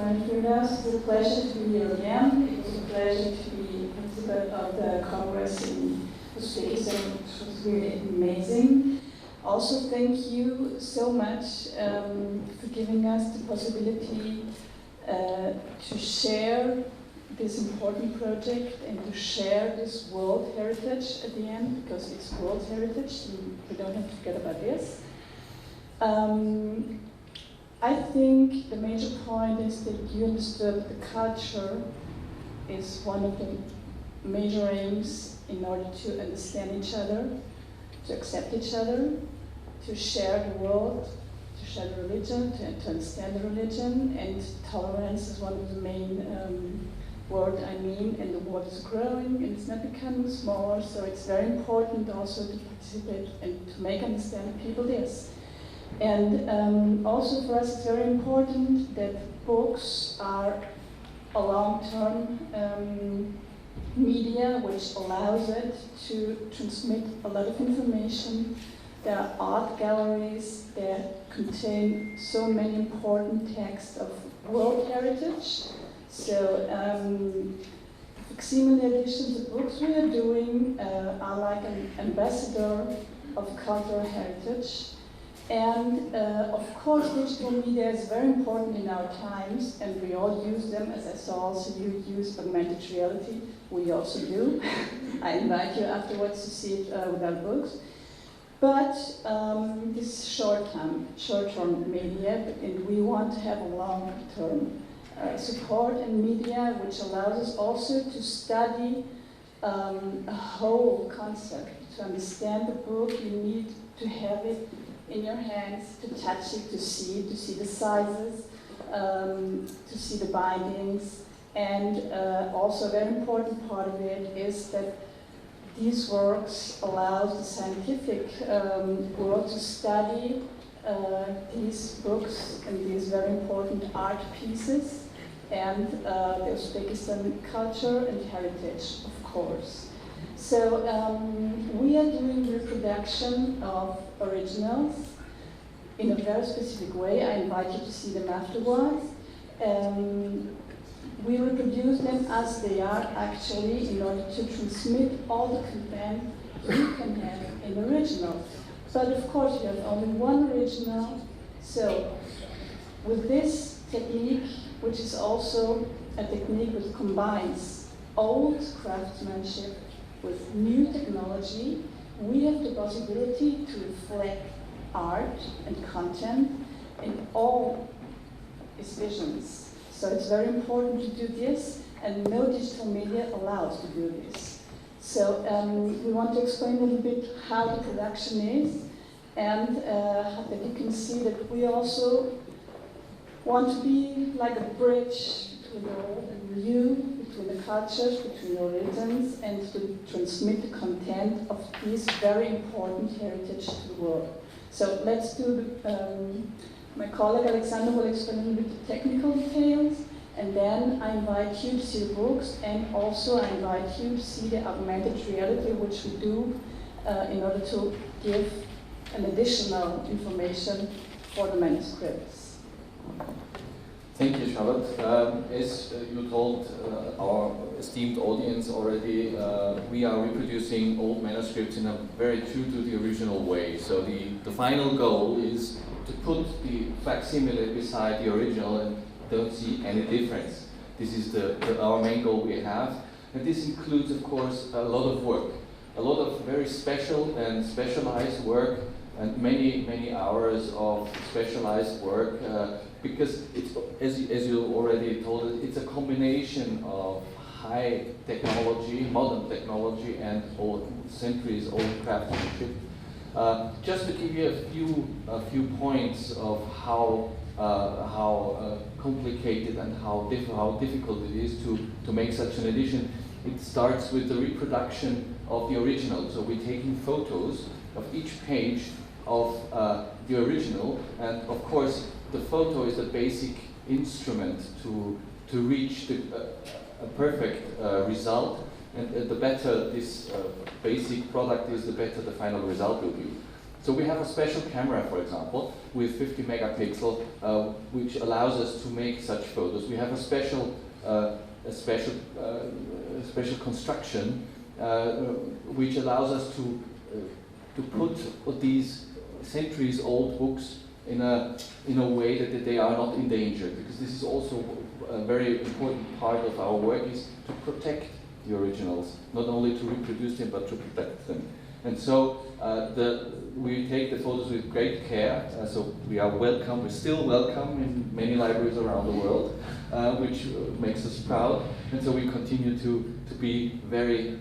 friend Firas. It's a pleasure to be here again. It was a pleasure to be participant of the Congress in Uzbekistan, which was really amazing. Also, thank you so much for giving us the possibility to share this important project and to share this World Heritage at the end, because it's World Heritage, and we don't have to forget about this. I think the major point is that you understood the culture is one of the major aims in order to understand each other, to accept each other, to share the world, to share the religion, to understand the religion, and tolerance is one of the main words I mean, and the world is growing and it's not becoming smaller, so it's very important also to participate and to make understand people this. And also for us it's very important that books are a long-term media which allows it to transmit a lot of information. There are art galleries that contain so many important texts of world heritage. So facsimile editions of books we are doing are like an ambassador of cultural heritage. And of course, digital media is very important in our times, and we all use them. As I saw also you use augmented reality. We also do. I invite you afterwards to see it with our books. But this is short-term media, and we want to have a long-term support in media, which allows us also to study a whole concept. To understand the book, you need to have it in your hands, to touch it, to see the sizes, to see the bindings. And also a very important part of it is that these works allow the scientific world to study these books and these very important art pieces and the Uzbekistan culture and heritage, of course. So we are doing reproduction of originals in a very specific way. I invite you to see them afterwards. We reproduce them as they are actually in order to transmit all the content you can have in original. But of course you have only one original. So with this technique, which is also a technique which combines old craftsmanship with new technology, we have the possibility to reflect art and content in all its visions. So it's very important to do this, and no digital media allows to do this. So we want to explain a little bit how the production is, and that you can see that we also want to be like a bridge between the old and new, between the cultures, between the religions, and to transmit the content of this very important heritage to the world. So let's do my colleague Alexander will explain a little bit the technical details, and then I invite you to see the books, and also I invite you to see the augmented reality, which we do in order to give an additional information for the manuscripts. Thank you, Charlotte. As you told our esteemed audience already, we are reproducing old manuscripts in a very true to the original way. So the final goal is to put the facsimile beside the original and don't see any difference. This is our main goal we have. And this includes, of course, a lot of work. A lot of very special and specialized work, and many hours of specialized work, because it's, as you already told it, it's a combination of high technology, modern technology, and centuries-old craftsmanship. Just to give you a few points of how complicated and how difficult it is to make such an edition. It starts with the reproduction of the original. So we're taking photos of each page of the original, and of course the photo is a basic instrument to reach a perfect result, and the better this basic product is, the better the final result will be. So we have a special camera, for example, with 50 megapixel, which allows us to make such photos. We have a special construction which allows us to put these centuries-old books in a way that they are not endangered, because this is also a very important part of our work, is to protect the originals, not only to reproduce them but to protect them. And so we take the photos with great care, so we are welcome, we're still welcome in many libraries around the world, which makes us proud, and so we continue to be very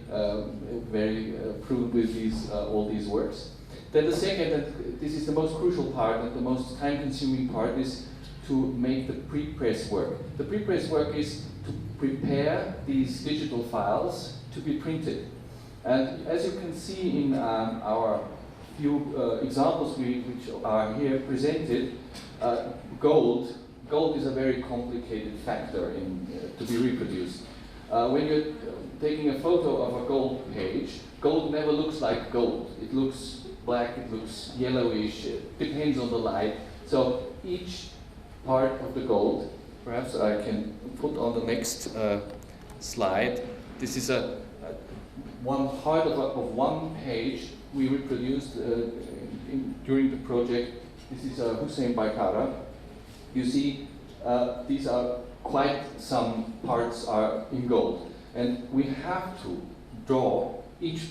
prudent with all these works. Then the second, and this is the most crucial part and the most time-consuming part, is to make the pre-press work. The pre-press work is to prepare these digital files to be printed. And as you can see in our few examples which are here presented, gold is a very complicated factor to be reproduced. When you're taking a photo of a gold page, gold never looks like gold. It looks black, it looks yellowish, it depends on the light. So each part of the gold, perhaps I can put on the next slide. This is one part of one page we reproduced during the project. This is Hussein Baikara. You see, these are quite some parts are in gold. And we have to draw each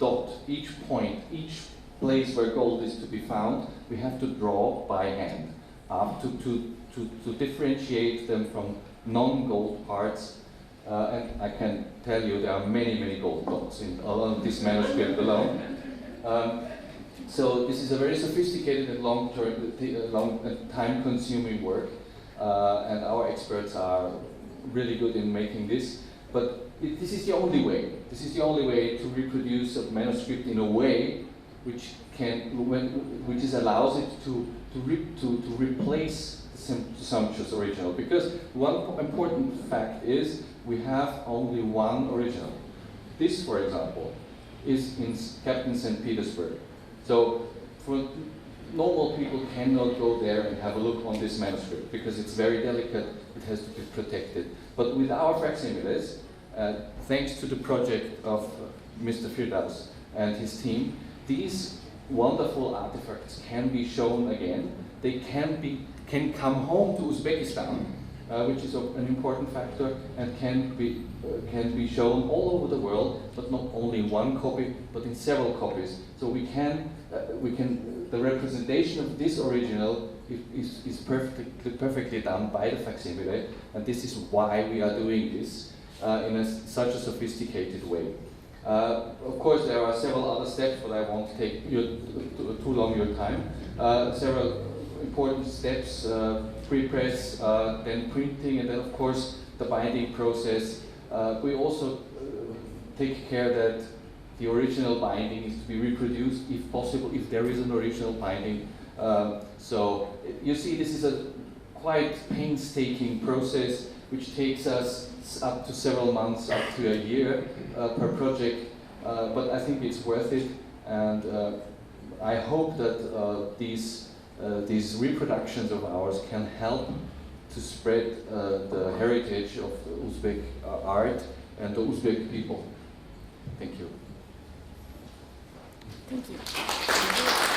dot, each point, each place where gold is to be found, we have to draw by hand to differentiate them from non-gold parts. And I can tell you there are many, many gold dots in this manuscript alone. So this is a very sophisticated and long and time-consuming work, and our experts are really good in making this. But this is the only way. This is the only way to reproduce a manuscript in a way which allows it to replace the sumptuous original. Because one important fact is we have only one original. This, for example, is kept in St. Petersburg. So for normal people cannot go there and have a look on this manuscript because it's very delicate, it has to be protected. But with our facsimiles, thanks to the project of Mr. Firdaus and his team, these wonderful artifacts can be shown again. They can come home to Uzbekistan, which is an important factor, and can be shown all over the world, but not only in one copy, but in several copies. So the representation of this original is perfectly done by the facsimile, and this is why we are doing this in such a sophisticated way. Of course, there are several other steps, but I won't take too long your time. Several important steps: pre-press, then printing, and then of course the binding process. We also take care that the original binding is to be reproduced, if possible, if there is an original binding. So you see, this is a quite painstaking process, which takes us up to several months, up to a year per project. But I think it's worth it, and I hope that these reproductions of ours can help to spread the heritage of Uzbek art and the Uzbek people. Thank you. Thank you.